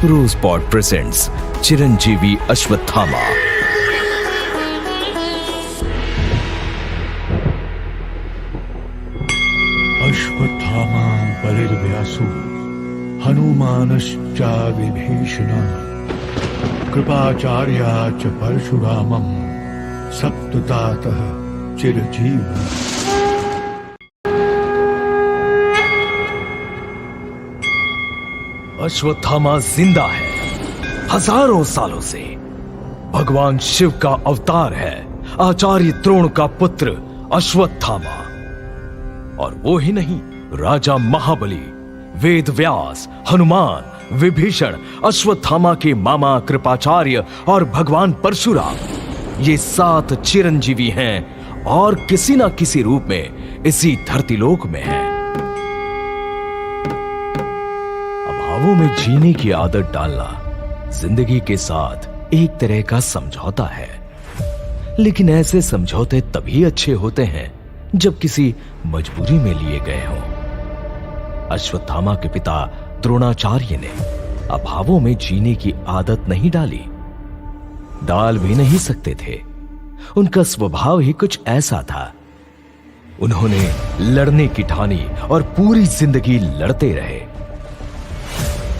रोजपॉड presents Chiranjeevi Ashwatthama. Ashwatthama बलिर्व्यासो हनुमानश्च विभीषणः कृपाचार्या च परशुरामं सप्ततातः चिरजीवः। अश्वत्थामा जिंदा है, हजारों सालों से भगवान शिव का अवतार है। आचार्य द्रोण का पुत्र अश्वत्थामा। और वो ही नहीं, राजा महाबली, वेद व्यास, हनुमान, विभीषण, अश्वत्थामा के मामा कृपाचार्य और भगवान परशुराम, ये 7 चिरंजीवी हैं और किसी ना किसी रूप में इसी धरतीलोक में हैं। अभावों में जीने की आदत डालना जिंदगी के साथ एक तरह का समझौता है, लेकिन ऐसे समझौते तभी अच्छे होते हैं जब किसी मजबूरी में लिए गए हों। अश्वत्थामा के पिता द्रोणाचार्य ने अभावों में जीने की आदत नहीं डाली, डाल भी नहीं सकते थे। उनका स्वभाव ही कुछ ऐसा था। उन्होंने लड़ने की ठानी और पूरी जिंदगी लड़ते रहे।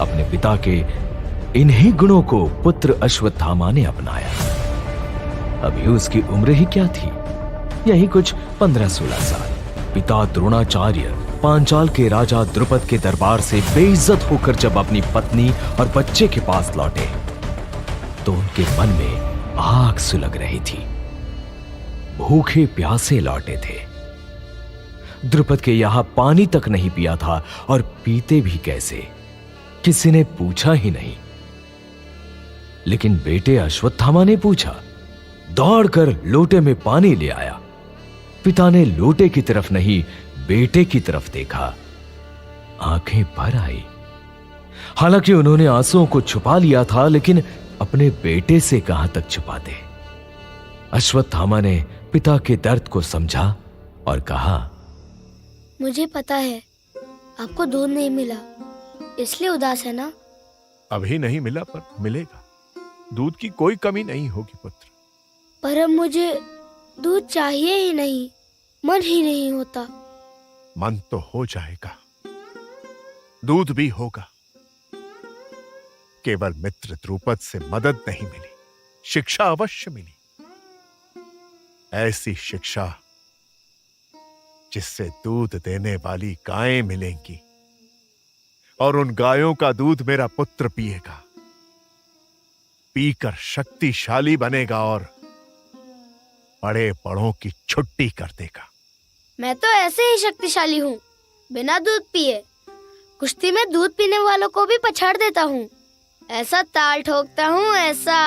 अपने पिता के इन्हीं गुणों को पुत्र अश्वत्थामा ने अपनाया। अभी उसकी उम्र ही क्या थी, यही कुछ 15-16 साल। पिता द्रोणाचार्य पांचाल के राजा द्रुपद के दरबार से बेइज्जत होकर जब अपनी पत्नी और बच्चे के पास लौटे तो उनके मन में आग सुलग रही थी। भूखे प्यासे लौटे थे। द्रुपद के यहां पानी तक नहीं पिया था और पीते भी कैसे, किसी ने पूछा ही नहीं। लेकिन बेटे अश्वत्थामा ने पूछा, दौड़कर लोटे में पानी ले आया। पिता ने लोटे की तरफ नहीं, बेटे की तरफ देखा। आंखें भर आई। हालांकि उन्होंने आंसुओं को छुपा लिया था, लेकिन अपने बेटे से कहां तक छुपाते। अश्वत्थामा ने पिता के दर्द को समझा और कहा, मुझे पता है आपको दूध नहीं मिला, इसलिए उदास है ना? अभी नहीं मिला, पर मिलेगा। दूध की कोई कमी नहीं होगी पुत्र। पर अब मुझे दूध चाहिए ही नहीं, मन ही नहीं होता। मन तो हो जाएगा, दूध भी होगा। केवल मित्र द्रुपद से मदद नहीं मिली, शिक्षा अवश्य मिली। ऐसी शिक्षा जिससे दूध देने वाली गायें मिलेंगी और उन गायों का दूध मेरा पुत्र पिएगा, पीकर शक्तिशाली बनेगा और बड़े बड़ों की छुट्टी कर देगा। मैं तो ऐसे ही शक्तिशाली हूँ, बिना दूध पिए कुश्ती में दूध पीने वालों को भी पछाड़ देता हूँ। ऐसा ताल ठोकता हूँ, ऐसा।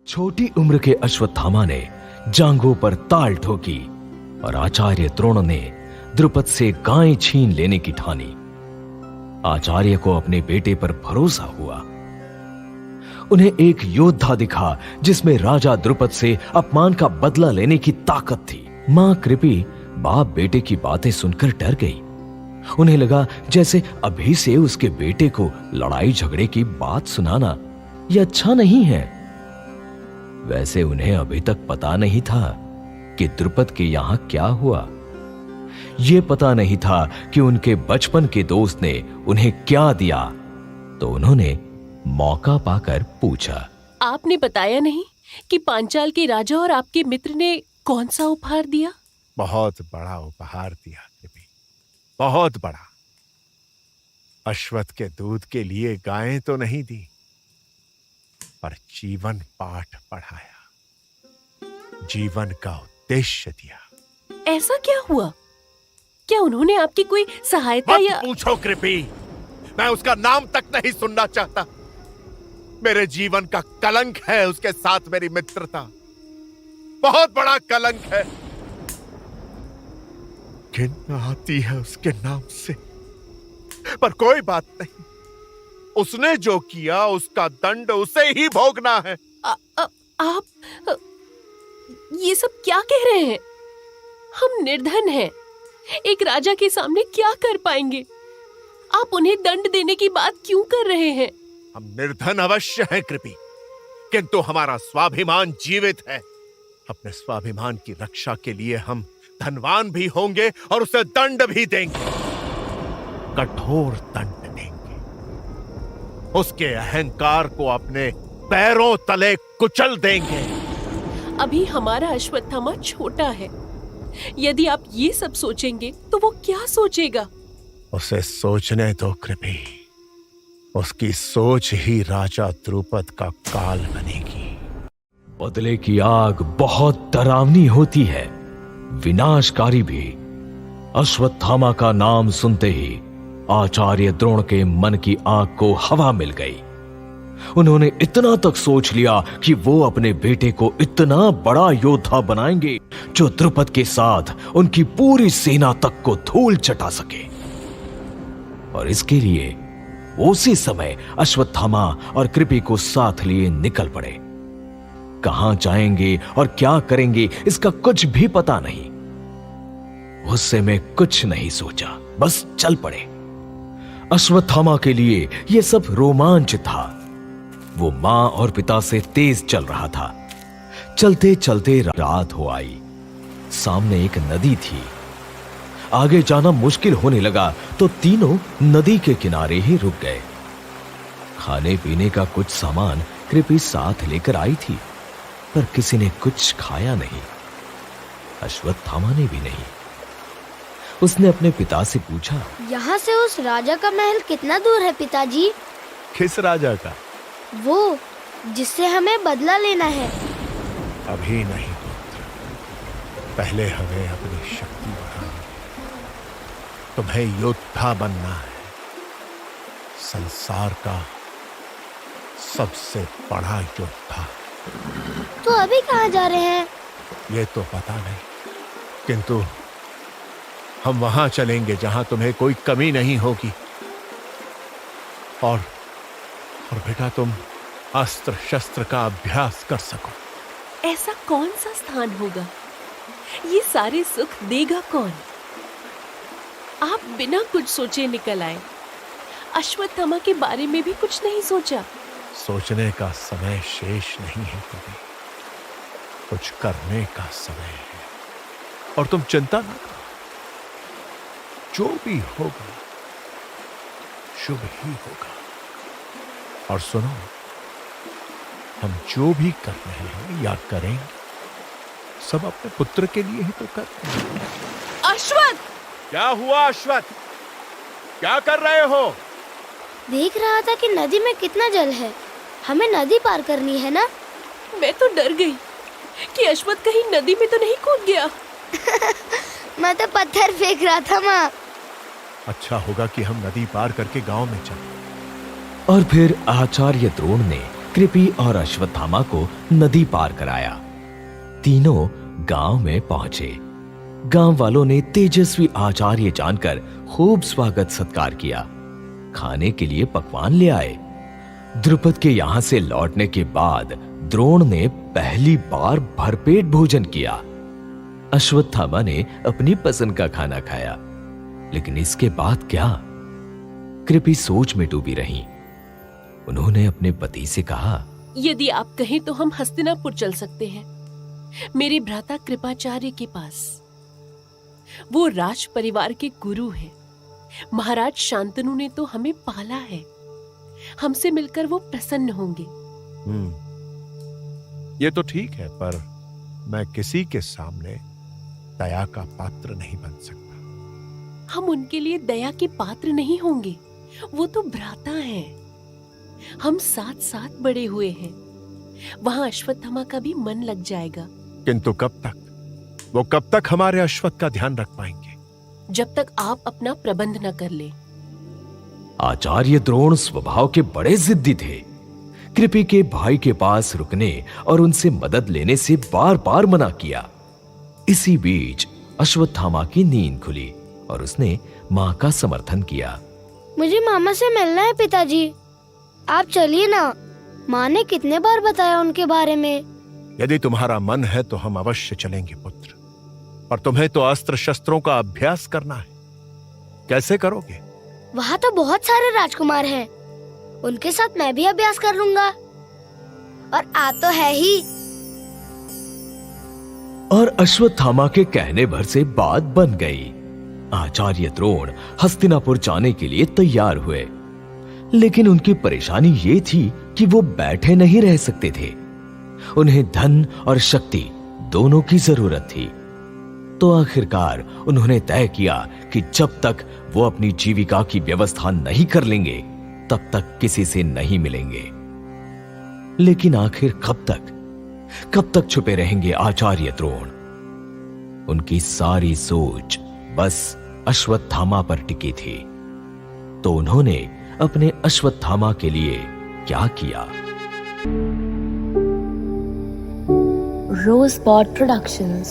छोटी उम्र के अश्वत्थामा ने जांघों पर ताल ठोकी और आचार्य द्रोण ने द्रुपद से गायें छीन लेने की ठानी। आचार्य को अपने बेटे पर भरोसा हुआ। उन्हें एक योद्धा दिखा जिसमें राजा द्रुपद से अपमान का बदला लेने की ताकत थी। मां कृपी बाप बेटे की बातें सुनकर डर गई। उन्हें लगा जैसे अभी से उसके बेटे को लड़ाई झगड़े की बात सुनाना यह अच्छा नहीं है। वैसे उन्हें अभी तक पता नहीं था कि द्रुपद के यहां क्या हुआ। यह पता नहीं था कि उनके बचपन के दोस्त ने उन्हें क्या दिया। तो उन्होंने मौका पाकर पूछा, आपने बताया नहीं कि पांचाल के राजा और आपके मित्र ने कौन सा उपहार दिया? बहुत बड़ा उपहार दिया कृपी, बहुत बड़ा। अश्वत्थ के दूध के लिए गायें तो नहीं दी, पर जीवन पाठ पढ़ाया, जीवन का उद्देश्य दिया। ऐसा क्या हुआ? क्या उन्होंने आपकी कोई सहायता या? पूछो कृपी, मैं उसका नाम तक नहीं सुनना चाहता। मेरे जीवन का कलंक है उसके साथ मेरी मित्रता, बहुत बड़ा कलंक है। घिन आती है उसके नाम से, पर कोई बात नहीं। उसने जो किया उसका दंड उसे ही भोगना है। आप ये सब क्या कह रहे हैं? हम निर्धन हैं, एक राजा के सामने क्या कर पाएंगे? आप उन्हें दंड देने की बात क्यों कर रहे हैं? हम निर्धन अवश्य हैं कृपी, किंतु हमारा स्वाभिमान जीवित है। अपने स्वाभिमान की रक्षा के लिए हम धनवान भी होंगे और उसे दंड भी देंगे, कठोर दंड देंगे। उसके अहंकार को अपने पैरों तले कुचल देंगे। अभी हमारा अश्वत्थामा छोटा है, यदि आप ये सब सोचेंगे तो वो क्या सोचेगा? उसे सोचने दो कृपी, उसकी सोच ही राजा द्रुपद का काल बनेगी। बदले की आग बहुत डरावनी होती है, विनाशकारी भी। अश्वत्थामा का नाम सुनते ही आचार्य द्रोण के मन की आग को हवा मिल गई। उन्होंने इतना तक सोच लिया कि वो अपने बेटे को इतना बड़ा योद्धा बनाएंगे जो द्रुपद के साथ उनकी पूरी सेना तक को धूल चटा सके। और इसके लिए उसी समय अश्वत्थामा और कृपी को साथ लिए निकल पड़े। कहां जाएंगे और क्या करेंगे इसका कुछ भी पता नहीं। गुस्से में कुछ नहीं सोचा, बस चल पड़े। अश्वत्थामा के लिए यह सब रोमांच था। वो मां और पिता से तेज चल रहा था। चलते चलते रात हो आई। सामने एक नदी थी। आगे जाना मुश्किल होने लगा तो तीनों नदी के किनारे ही रुक गए। खाने पीने का कुछ सामान कृपी साथ लेकर आई थी, पर किसी ने कुछ खाया नहीं। अश्वत्थामा ने भी नहीं। उसने अपने पिता से पूछा, यहाँ से उस राजा का महल कितना दूर है पिताजी? किस राजा का? वो जिससे हमें बदला लेना है। अभी नहीं पुत्र, पहले हमें अपनी शक्ति बढ़ानी है। तुम्हें योद्धा बनना है, संसार का सबसे बड़ा योद्धा। तो अभी कहाँ जा रहे हैं? ये तो पता नहीं, किंतु हम वहां चलेंगे जहां तुम्हें कोई कमी नहीं होगी। और बेटा तुम अस्त्र शस्त्र का अभ्यास कर सको। ऐसा कौन सा स्थान होगा? ये सारे सुख देगा कौन? आप बिना कुछ सोचे निकल आए। अश्वत्थामा के बारे में भी कुछ नहीं सोचा। सोचने का समय शेष नहीं है कभी, कुछ करने का समय है। और तुम चिंता ना करो, जो भी होगा शुभ ही होगा। और सुनो, हम जो भी कर रहे हैं या करेंगे सब अपने पुत्र के लिए ही तो कर रहे हैं। अश्वत्थ! क्या हुआ अश्वत्थ? क्या कर रहे हो? देख रहा था कि नदी में कितना जल है। हमें नदी पार करनी है ना? मैं तो डर गई कि अश्वत्थ कहीं नदी में तो नहीं कूद गया। मैं तो पत्थर फेंक रहा था माँ। अच्छा होगा कि हम नदी पार करके गांव में चले। और फिर आचार्य द्रोण ने कृपी और अश्वत्थामा को नदी पार कराया। तीनों गांव में पहुंचे। गांव वालों ने तेजस्वी आचार्य जानकर खूब स्वागत सत्कार किया। खाने के लिए पकवान ले आए। द्रुपद के यहां से लौटने के बाद द्रोण ने पहली बार भरपेट भोजन किया। अश्वत्थामा ने अपनी पसंद का खाना खाया, लेकिन इसके बाद क्या? कृपी सोच में डूबी रही। उन्होंने अपने पति से कहा, यदि आप कहें तो हम हस्तिनापुर चल सकते हैं, मेरे भ्राता कृपाचार्य के पास। वो राज परिवार के गुरु हैं। महाराज शांतनु ने तो हमें पाला है। हमसे मिलकर वो प्रसन्न होंगे। ये तो ठीक है, पर मैं किसी के सामने दया का पात्र नहीं बन सकता। हम उनके लिए दया के पात्र नहीं होंगे। वो तो भ्राता हैं। हम साथ साथ बड़े हुए हैं। वहां अश्वत्थामा का भी मन लग जाएगा। किंतु कब तक? वो कब तक हमारे अश्वत्थ का ध्यान रख पाएंगे? जब तक आप अपना प्रबंध न कर ले। आचार्य द्रोण स्वभाव के बड़े जिद्दी थे। कृपी के भाई के पास रुकने और उनसे मदद लेने से बार बार मना किया। इसी बीच अश्वत्थामा की नींद खुली और उसने मां का समर्थन किया। मुझे मामा से मिलना है पिताजी, आप चलिए ना। माँ ने कितने बार बताया उनके बारे में। यदि तुम्हारा मन है तो हम अवश्य चलेंगे पुत्र, और तुम्हें तो अस्त्र शस्त्रों का अभ्यास करना है। कैसे करोगे? वहाँ तो बहुत सारे राजकुमार हैं। उनके साथ मैं भी अभ्यास कर लूंगा। और आ तो है ही। और अश्वत्थामा के कहने भर से बात बन गई। आचार्य द्रोण हस्तिनापुर जाने के लिए तैयार हुए, लेकिन उनकी परेशानी ये थी कि वो बैठे नहीं रह सकते थे। उन्हें धन और शक्ति दोनों की जरूरत थी। तो आखिरकार उन्होंने तय किया कि जब तक वो अपनी जीविका की व्यवस्था नहीं कर लेंगे तब तक किसी से नहीं मिलेंगे। लेकिन आखिर कब तक छुपे रहेंगे आचार्य द्रोण? उनकी सारी सोच बस अश्वत्थामा पर टिकी थी। तो उन्होंने अपने अश्वत्थामा के लिए क्या किया? Rosebud Productions